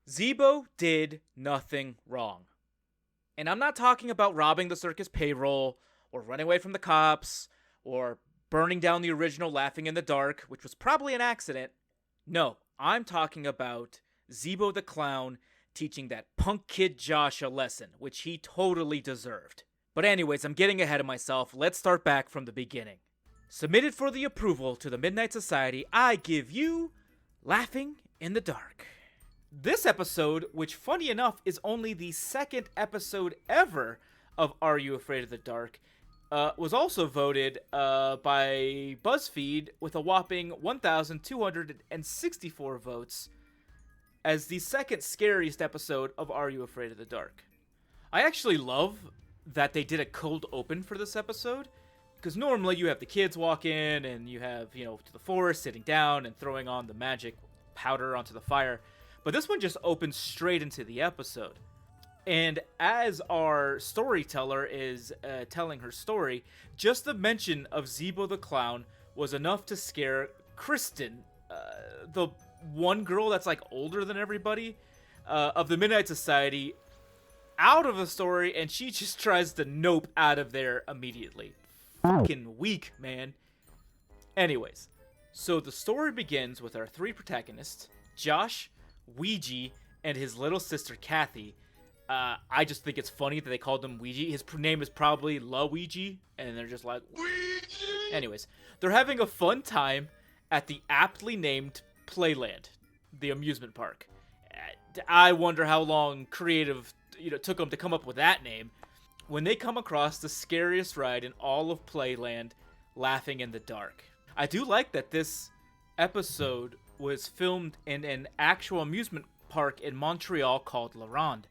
Zebo did nothing wrong. And I'm not talking about robbing the circus payroll, or running away from the cops, or burning down the original Laughing in the Dark, which was probably an accident. No, I'm talking about Zebo the Clown teaching that punk kid Josh a lesson, which he totally deserved. But anyways, I'm getting ahead of myself. Let's start back from the beginning. Submitted for the approval to the Midnight Society, I give you Laughing in the Dark. This episode, which funny enough is only the second episode ever of Are You Afraid of the Dark, was also voted by BuzzFeed with a whopping 1,264 votes as the second scariest episode of Are You Afraid of the Dark. I actually love that they did a cold open for this episode, because normally you have the kids walk in and you have, to the forest, sitting down and throwing on the magic powder onto the fire. But this one just opens straight into the episode. And as our storyteller is telling her story, just the mention of Zebo the Clown was enough to scare Kristen, the one girl that's like older than everybody, of the Midnight Society, out of the story, and she just tries to nope out of there immediately. Fucking weak, man. Anyways, so the story begins with our three protagonists, Josh, Ouija, and his little sister Kathy. I just think it's funny that they called him Ouija. His name is probably Luigi, and they're just like, Ouija! Anyways, they're having a fun time at the aptly named Playland, the amusement park. I wonder how long creative took them to come up with that name. When they come across the scariest ride in all of Playland, Laughing in the Dark. I do like that this episode was filmed in an actual amusement park in Montreal called La Ronde.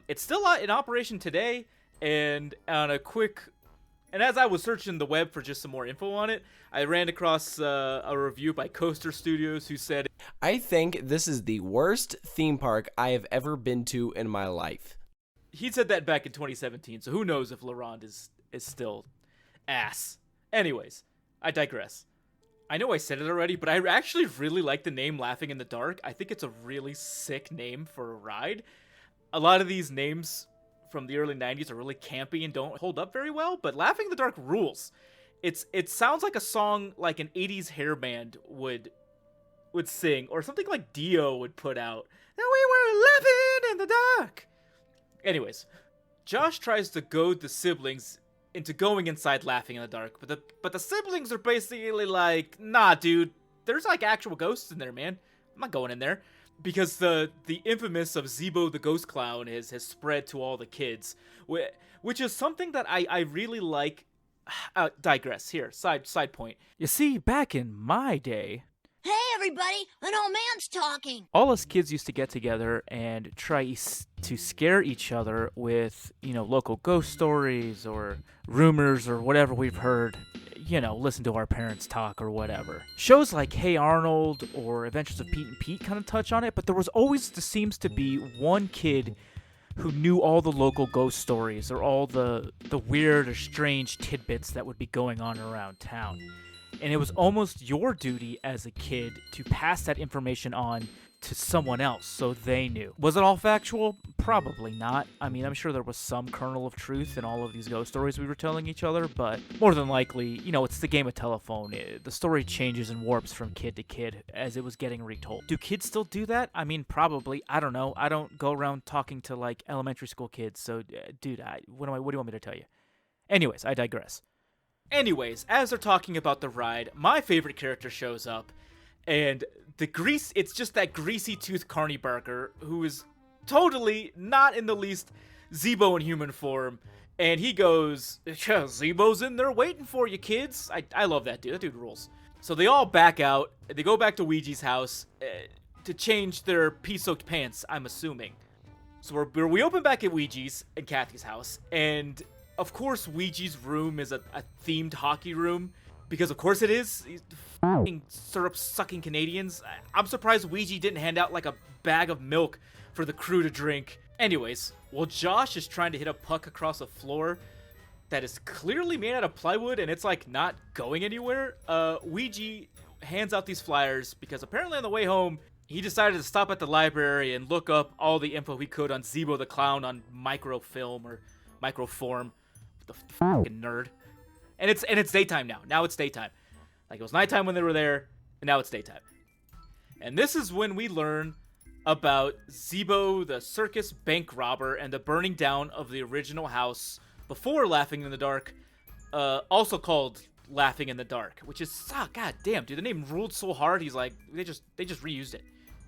It's still in operation today, and as I was searching the web for just some more info on it, I ran across a review by Coaster Studios who said, I think this is the worst theme park I have ever been to in my life. He said that back in 2017, so who knows if La Ronde is still ass. Anyways, I digress. I know I said it already, but I actually really like the name Laughing in the Dark. I think it's a really sick name for a ride. A lot of these names from the early 90s are really campy and don't hold up very well, but Laughing in the Dark rules. It sounds like a song like an 80s hair band would sing, or something like Dio would put out. And we were laughing in the dark. Anyways, Josh tries to goad the siblings into going inside Laughing in the Dark, but the siblings are basically like, nah, dude, there's like actual ghosts in there, man. I'm not going in there. Because the infamous of Zebo the Ghost Clown has spread to all the kids, which is something that I really like. Digress here, side point. You see, back in my day, hey everybody, an old man's talking. All us kids used to get together and try to scare each other with, local ghost stories or rumors or whatever we've heard. Listen to our parents talk or whatever. Shows like Hey Arnold or Adventures of Pete and Pete kind of touch on it, but there seems to be one kid who knew all the local ghost stories or all the weird or strange tidbits that would be going on around town. And it was almost your duty as a kid to pass that information on to someone else so they knew. Was it all factual? Probably not. I mean, I'm sure there was some kernel of truth in all of these ghost stories we were telling each other, but more than likely, it's the game of telephone. The story changes and warps from kid to kid as it was getting retold. Do kids still do that? I mean, probably. I don't know. I don't go around talking to like elementary school kids, so dude, what do you want me to tell you? Anyways, I digress. Anyways, as they're talking about the ride, my favorite character shows up, and it's just that greasy tooth Carne Barker, who is totally not in the least Zebo in human form, and he goes, Zebo's in there waiting for you, kids. I love that dude. That dude rules. So they all back out, they go back to Ouija's house to change their pea-soaked pants, I'm assuming. So we open back at Ouija's and Kathy's house, and of course Ouija's room is a themed hockey room, because of course it is. F***ing syrup-sucking Canadians. I'm surprised Ouija didn't hand out like a bag of milk for the crew to drink. Anyways, while Josh is trying to hit a puck across a floor that is clearly made out of plywood and it's like not going anywhere, Ouija hands out these flyers because apparently on the way home, he decided to stop at the library and look up all the info he could on Zebo the Clown on microfilm or microform. The fucking nerd. And it's daytime now. Now it's daytime. Like, it was nighttime when they were there, and now it's daytime. And this is when we learn about Zebo, the circus bank robber, and the burning down of the original house before Laughing in the Dark, also called Laughing in the Dark, which is, god damn, dude, the name ruled so hard, he's like, they just reused it.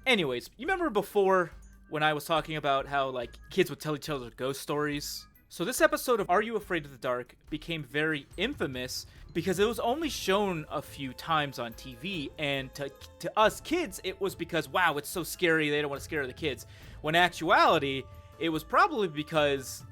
Anyways, you remember before when I was talking about how, like, kids would tell each other ghost stories? So this episode of Are You Afraid of the Dark became very infamous because it was only shown a few times on TV, and to us kids, it was because, wow, it's so scary, they don't want to scare the kids. When in actuality, it was probably because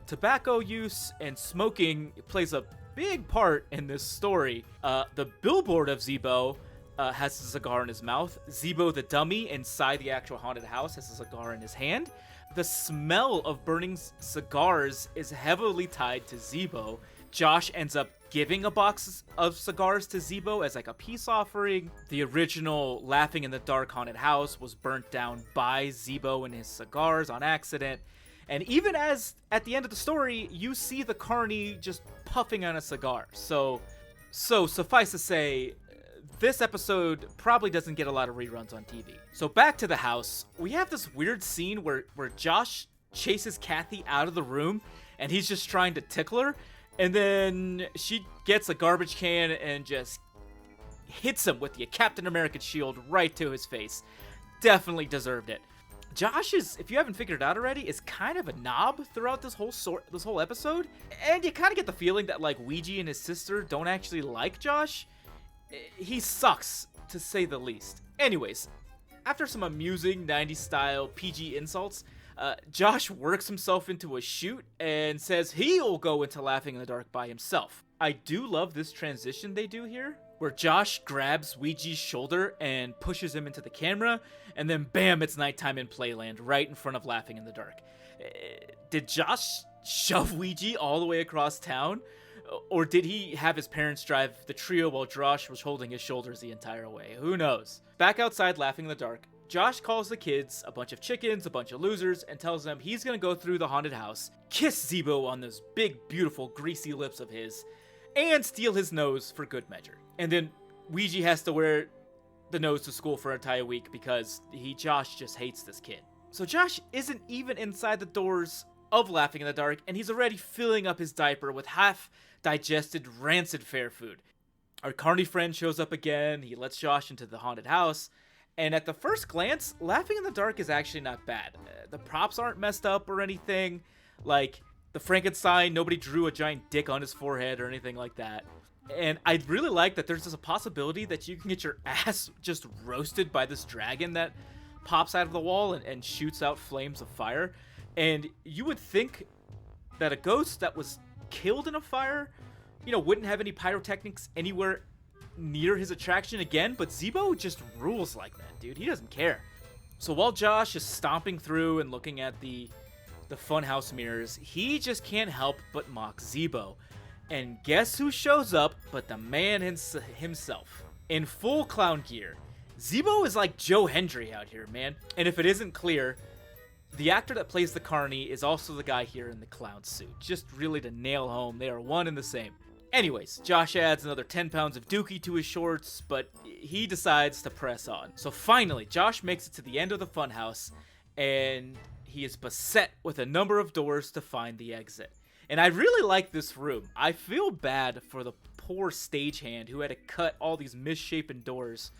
tobacco use and smoking plays a big part in this story. The billboard of Zebo has a cigar in his mouth. Zebo the dummy inside the actual haunted house has a cigar in his hand. The smell of burning cigars is heavily tied to Zebo. Josh ends up giving a box of cigars to Zebo as like a peace offering. The original Laughing in the Dark haunted house was burnt down by Zebo and his cigars on accident. And even as at the end of the story, you see the Carne just puffing on a cigar. So suffice to say, this episode probably doesn't get a lot of reruns on TV. So back to the house, we have this weird scene where Josh chases Kathy out of the room, and he's just trying to tickle her, and then she gets a garbage can and just hits him with the Captain America shield right to his face. Definitely deserved it. Josh is, if you haven't figured it out already, is kind of a knob throughout this whole episode, and you kind of get the feeling that, like, Ouija and his sister don't actually like Josh. He sucks, to say the least. Anyways, after some amusing 90s style PG insults, Josh works himself into a shoot and says he'll go into Laughing in the Dark by himself. I do love this transition they do here, where Josh grabs Ouija's shoulder and pushes him into the camera, and then bam, it's nighttime in Playland, right in front of Laughing in the Dark. Did Josh shove Ouija all the way across town? Or did he have his parents drive the trio while Josh was holding his shoulders the entire way? Who knows? Back outside Laughing in the Dark, Josh calls the kids a bunch of chickens, a bunch of losers, and tells them he's gonna go through the haunted house, kiss Zebo on those big, beautiful, greasy lips of his, and steal his nose for good measure. And then Ouija has to wear the nose to school for an entire week because Josh just hates this kid. So Josh isn't even inside the doors of Laughing in the Dark, and he's already filling up his diaper with half-digested, rancid fair food. Our Carne friend shows up again, he lets Josh into the haunted house, and at the first glance, Laughing in the Dark is actually not bad. The props aren't messed up or anything, like the Frankenstein, nobody drew a giant dick on his forehead or anything like that. And I really like that there's just a possibility that you can get your ass just roasted by this dragon that pops out of the wall and shoots out flames of fire. And you would think that a ghost that was killed in a fire, wouldn't have any pyrotechnics anywhere near his attraction again, but Zebo just rules like that, dude. He doesn't care. So while Josh is stomping through and looking at the funhouse mirrors, he just can't help but mock Zebo. And guess who shows up but the man himself, in full clown gear. Zebo is like Joe Hendry out here, man. And if it isn't clear, the actor that plays the Carne is also the guy here in the clown suit. Just really to nail home, they are one and the same. Anyways, Josh adds another 10 pounds of dookie to his shorts, but he decides to press on. So finally, Josh makes it to the end of the funhouse, and he is beset with a number of doors to find the exit. And I really like this room. I feel bad for the poor stagehand who had to cut all these misshapen doors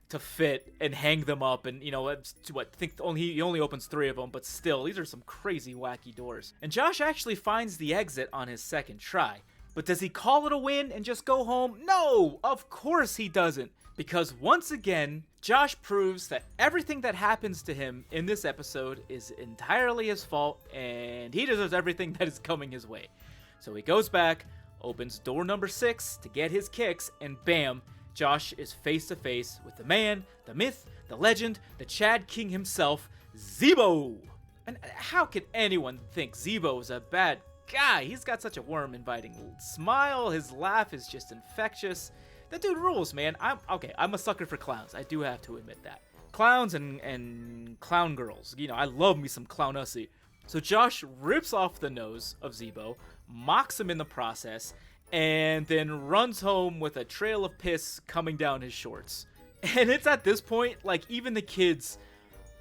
to fit and hang them up, and he only opens 3 of them, but still, these are some crazy wacky doors. And Josh actually finds the exit on his second try. But does he call it a win and just go home? No, of course he doesn't. Because once again, Josh proves that everything that happens to him in this episode is entirely his fault, and he deserves everything that is coming his way. So he goes back, opens door number 6 to get his kicks, and bam, Josh is face to face with the man, the myth, the legend, the Chad King himself, Zebo. And how could anyone think Zebo is a bad guy? He's got such a warm, inviting smile. His laugh is just infectious. That dude rules, man. I'm a sucker for clowns. I do have to admit that. clowns and clown girls. You know, I love me some clownussy. So Josh rips off the nose of Zebo, mocks him in the process, and then runs home with a trail of piss coming down his shorts. And it's at this point, like, even the kids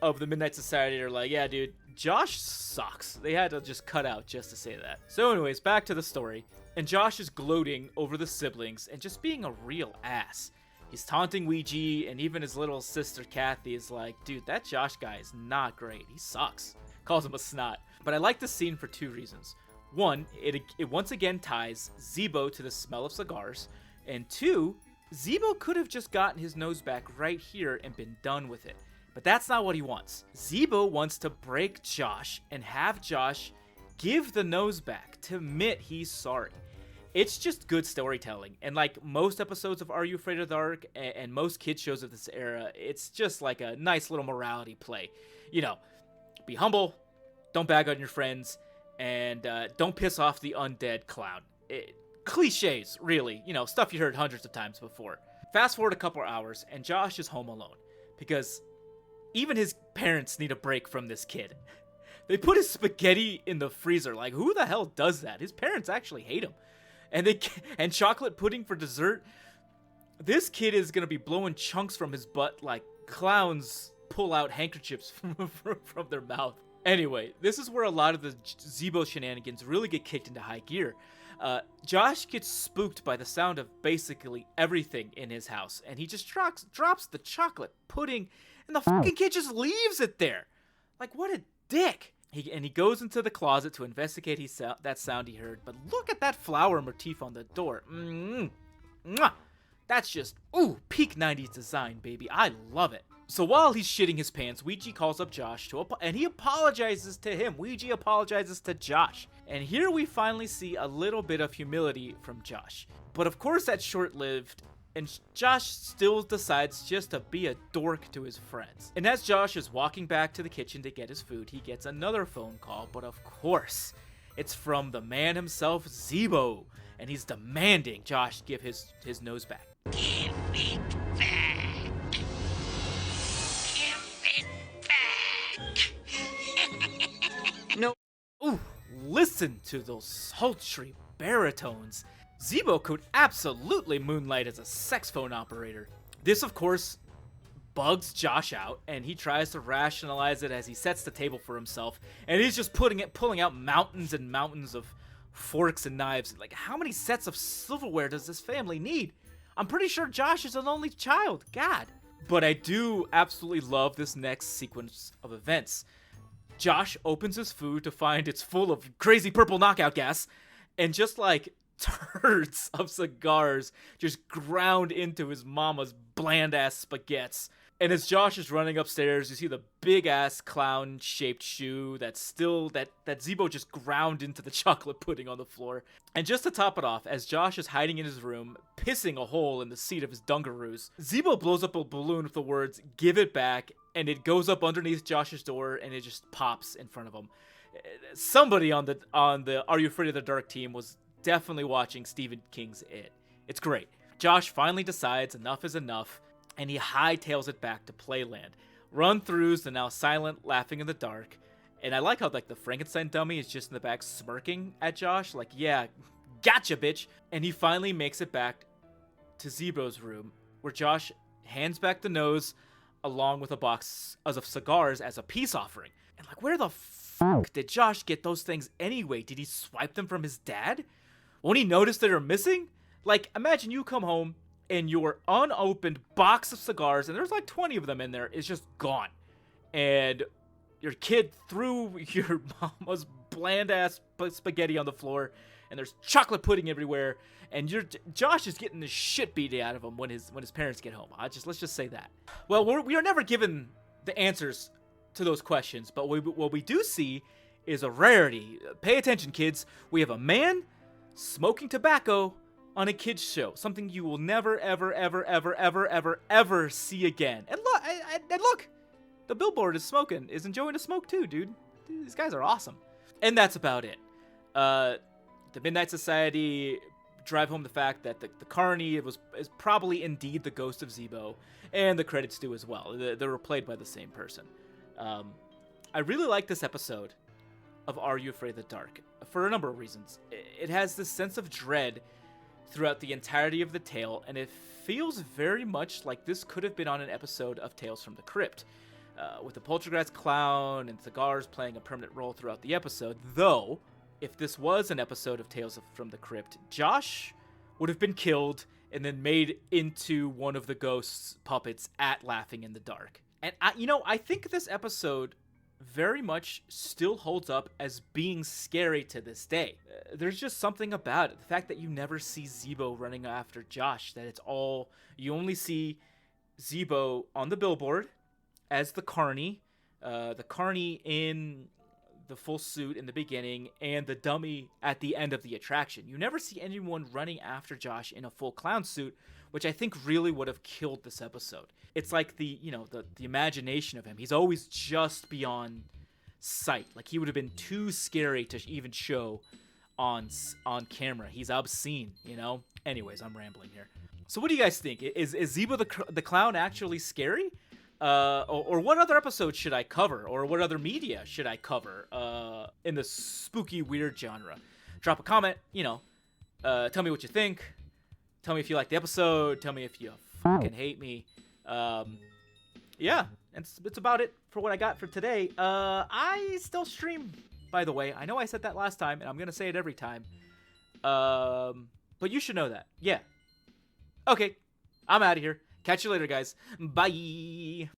of the Midnight Society are like, yeah, dude, Josh sucks. They had to just cut out just to say that. So anyways, back to the story. And Josh is gloating over the siblings and just being a real ass. He's taunting Ouija, and even his little sister Kathy is like, dude, that Josh guy is not great. He sucks. Calls him a snot. But I like this scene for two reasons. One, it once again ties Zebo to the smell of cigars. And two, Zebo could have just gotten his nose back right here and been done with it. But that's not what he wants. Zebo wants to break Josh and have Josh give the nose back to admit he's sorry. It's just good storytelling. And like most episodes of Are You Afraid of the Dark and most kids shows of this era, it's just like a nice little morality play. You know, be humble, don't bag on your friends, and don't piss off the undead clown. Cliches, really. You know, stuff you heard hundreds of times before. Fast forward a couple hours, and Josh is home alone. Because even his parents need a break from this kid. They put his spaghetti in the freezer. Like, who the hell does that? His parents actually hate him. And chocolate pudding for dessert. This kid is going to be blowing chunks from his butt like clowns pull out handkerchiefs from their mouth. Anyway, this is where a lot of the Zebo shenanigans really get kicked into high gear. Josh gets spooked by the sound of basically everything in his house, and he just drops the chocolate pudding, and the fucking kid just leaves it there. Like, what a dick. He goes into the closet to investigate that sound he heard, but look at that flower motif on the door. Mwah. That's just, peak 90s design, baby. I love it. So while he's shitting his pants, Ouija calls up Josh and he apologizes to him. Ouija apologizes to Josh. And here we finally see a little bit of humility from Josh. But of course that's short-lived, and Josh still decides just to be a dork to his friends. And as Josh is walking back to the kitchen to get his food, he gets another phone call, but of course, it's from the man himself, Zebo, and he's demanding Josh give his nose back. Give it back. Give it back. No. Ooh, listen to those sultry baritones. Zebo could absolutely moonlight as a sex phone operator. This, of course, bugs Josh out, and he tries to rationalize it as he sets the table for himself, and he's just pulling out mountains and mountains of forks and knives. Like, how many sets of silverware does this family need? I'm pretty sure Josh is an only child. God. But I do absolutely love this next sequence of events. Josh opens his food to find it's full of crazy purple knockout gas, and just like turds of cigars just ground into his mama's bland-ass spaghettis. And as Josh is running upstairs, you see the big-ass clown-shaped shoe that Zebo just ground into the chocolate pudding on the floor. And just to top it off, as Josh is hiding in his room, pissing a hole in the seat of his dungaroos, Zebo blows up a balloon with the words, "Give it back," and it goes up underneath Josh's door, and it just pops in front of him. Somebody on the Are You Afraid of the Dark team was definitely watching Stephen King's It. It's great. Josh finally decides enough is enough, and he hightails it back to Playland. Run-throughs the now silent, laughing in the dark. And I like how like the Frankenstein dummy is just in the back smirking at Josh, like, yeah, gotcha, bitch. And he finally makes it back to Zebo's room, where Josh hands back the nose along with a box of cigars as a peace offering. And like, where the fuck did Josh get those things anyway? Did he swipe them from his dad? Won't he notice that they're missing? Like, imagine you come home and your unopened box of cigars, and there's like 20 of them in there, is just gone. And your kid threw your mama's bland-ass spaghetti on the floor, and there's chocolate pudding everywhere, and Josh is getting the shit beat out of him when his parents get home. Let's just say that. Well, we are never given the answers to those questions, but what we do see is a rarity. Pay attention, kids. We have a man smoking tobacco on a kids show, something you will never, ever, ever, ever, ever, ever, ever see again. And look, the billboard is enjoying a smoke too, dude. These guys are awesome. And that's about it. The Midnight Society drive home the fact that the Carne is probably indeed the ghost of Zebo, and the credits do as well. They were played by the same person. I really like this episode of Are You Afraid of the Dark for a number of reasons. It has this sense of dread throughout the entirety of the tale, and it feels very much like this could have been on an episode of Tales from the Crypt, with the poltergeist clown and cigars playing a permanent role throughout the episode. Though, if this was an episode of Tales from the Crypt, Josh would have been killed and then made into one of the ghost's puppets at Laughing in the Dark. And I think this episode very much still holds up as being scary to this day. There's just something about it. The fact that you never see Zebo running after Josh, that you only see Zebo on the billboard as the Carne in the full suit in the beginning, and the dummy at the end of the attraction. You never see anyone running after Josh in a full clown suit, which I think really would have killed this episode. It's like the imagination of him. He's always just beyond sight. Like, he would have been too scary to even show on camera. He's obscene, Anyways, I'm rambling here. So what do you guys think? Is Zebo the clown actually scary? Or what other episodes should I cover? Or what other media should I cover in the spooky, weird genre? Drop a comment, tell me what you think. Tell me if you like the episode. Tell me if you fucking hate me. Yeah, it's about it for what I got for today. I still stream, by the way. I know I said that last time, and I'm going to say it every time. But you should know that. Yeah. Okay, I'm out of here. Catch you later, guys. Bye.